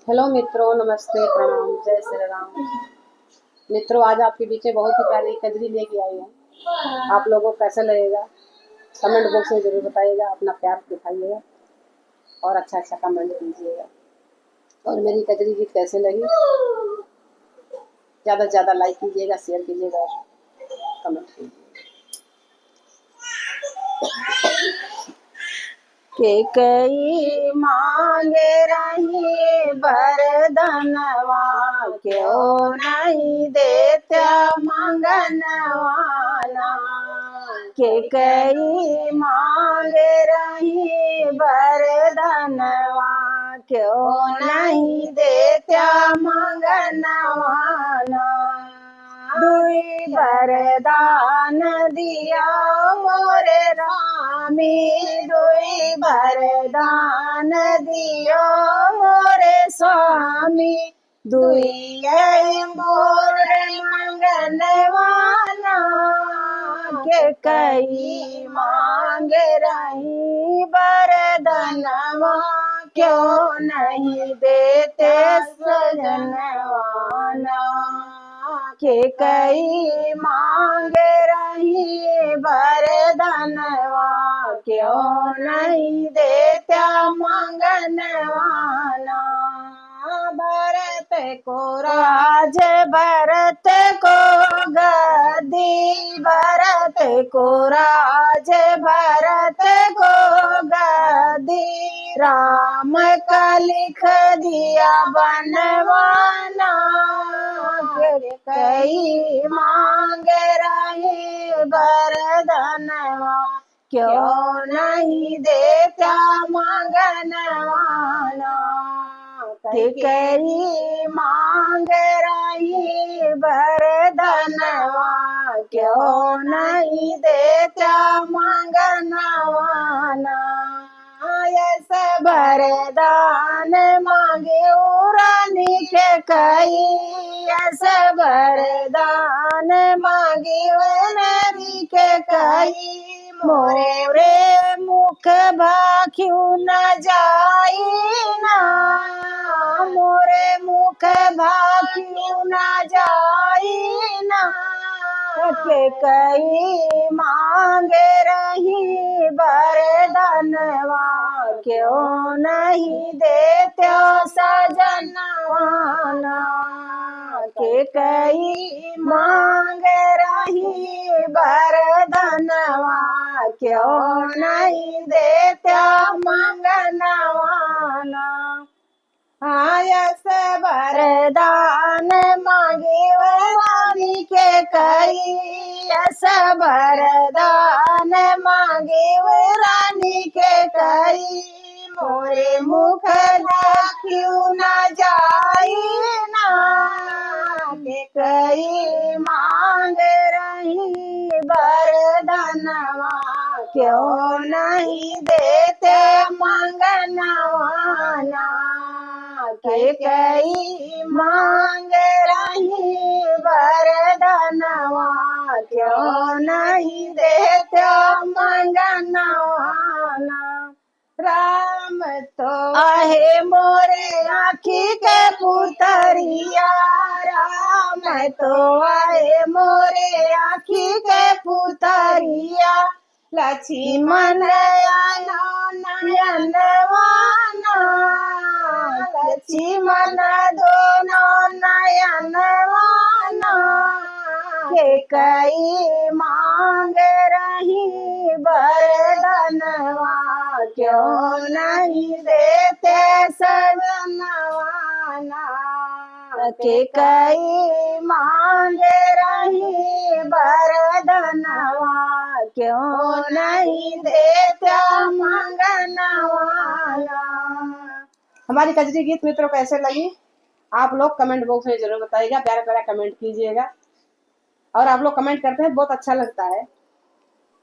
Hello मित्रों, नमस्ते, प्रणाम, जय श्री राम। मित्रों, आज आपके बीच में बहुत ही प्यारी कजरी लेके आई हूँ। आप लोगों को कैसा लगेगा कमेंट बॉक्स में जरूर बताइएगा। अपना प्यार दिखाइएगा और अच्छा अच्छा कमेंट कीजिएगा। और मेरी कजरी गीत कैसे लगी ज़्यादा से ज़्यादा लाइक कीजिएगा, शेयर कीजिएगा और कमेंट कीजिएगा। के कई मांगे रही वरदनवा, क्यों नहीं देता मंगनवाना। के कई मांगे रही वरदनवा, क्यों नहीं देता मंगनवाना। दुई वरदान दिया मोरे रामी, दुई वरदान दियो मोरे स्वामी। दुई मोरे मंगनवाना, के कई मांग रही वरदानवा, क्यों नहीं देते सजनवाना। के कई मांग रही वरदानवा, क्यों नहीं देता मंगनवाना। भरत को राज, भरत को गद्दी, भरत को राज, भरत को गद्दी। राम का लिख दिया बनवाना, कई मांग रही वरदानवा, क्यों नहीं देता मंगनवाना। कई मांग रही वरदानवा, क्यों नहीं देता मंगनवाना। ऐसे वरदान मांगे रानी के कई, ऐसे वरदान मांगे नारी के कई। मोरे मुख भाख्यू न जाई ना, मोरे मुख भाख्यू न जाई ना। के कई मांग रही वरदानवा, क्यों नहीं देते सजनवाना। के कई मांग रही वरदानवा, क्यों नहीं देते मंगनवाना। आयस वरदान मांगे रानी के कई, यस वरदान मांगे रानी के कई। मोरे मुख क्यों न जाई ना, के कई मांग रही वरदानवा, क्यों नहीं देते मंगनवाना। के कई मांग रही वरदानवा, क्यों नहीं देते मंगनवाना। राम तो आहे मोरे आँखी के पुतरिया, राम तो आहे मोरे आँखी के पुतरिया। लक्ष्मण आया नयनवाना, लक्ष्मण दोनों नयनवाना। के कई मांग रही वरदानवा, क्यों नहीं देते सजनवाना। के कई मांग रही वरदानवा, क्यों नहीं देता मंगनवाना। हमारी कजरी गीत मित्रों कैसे लगी आप लोग कमेंट बॉक्स में जरूर बताइएगा। प्यारा प्यारा कमेंट कीजिएगा। और आप लोग कमेंट करते हैं, बहुत अच्छा लगता है।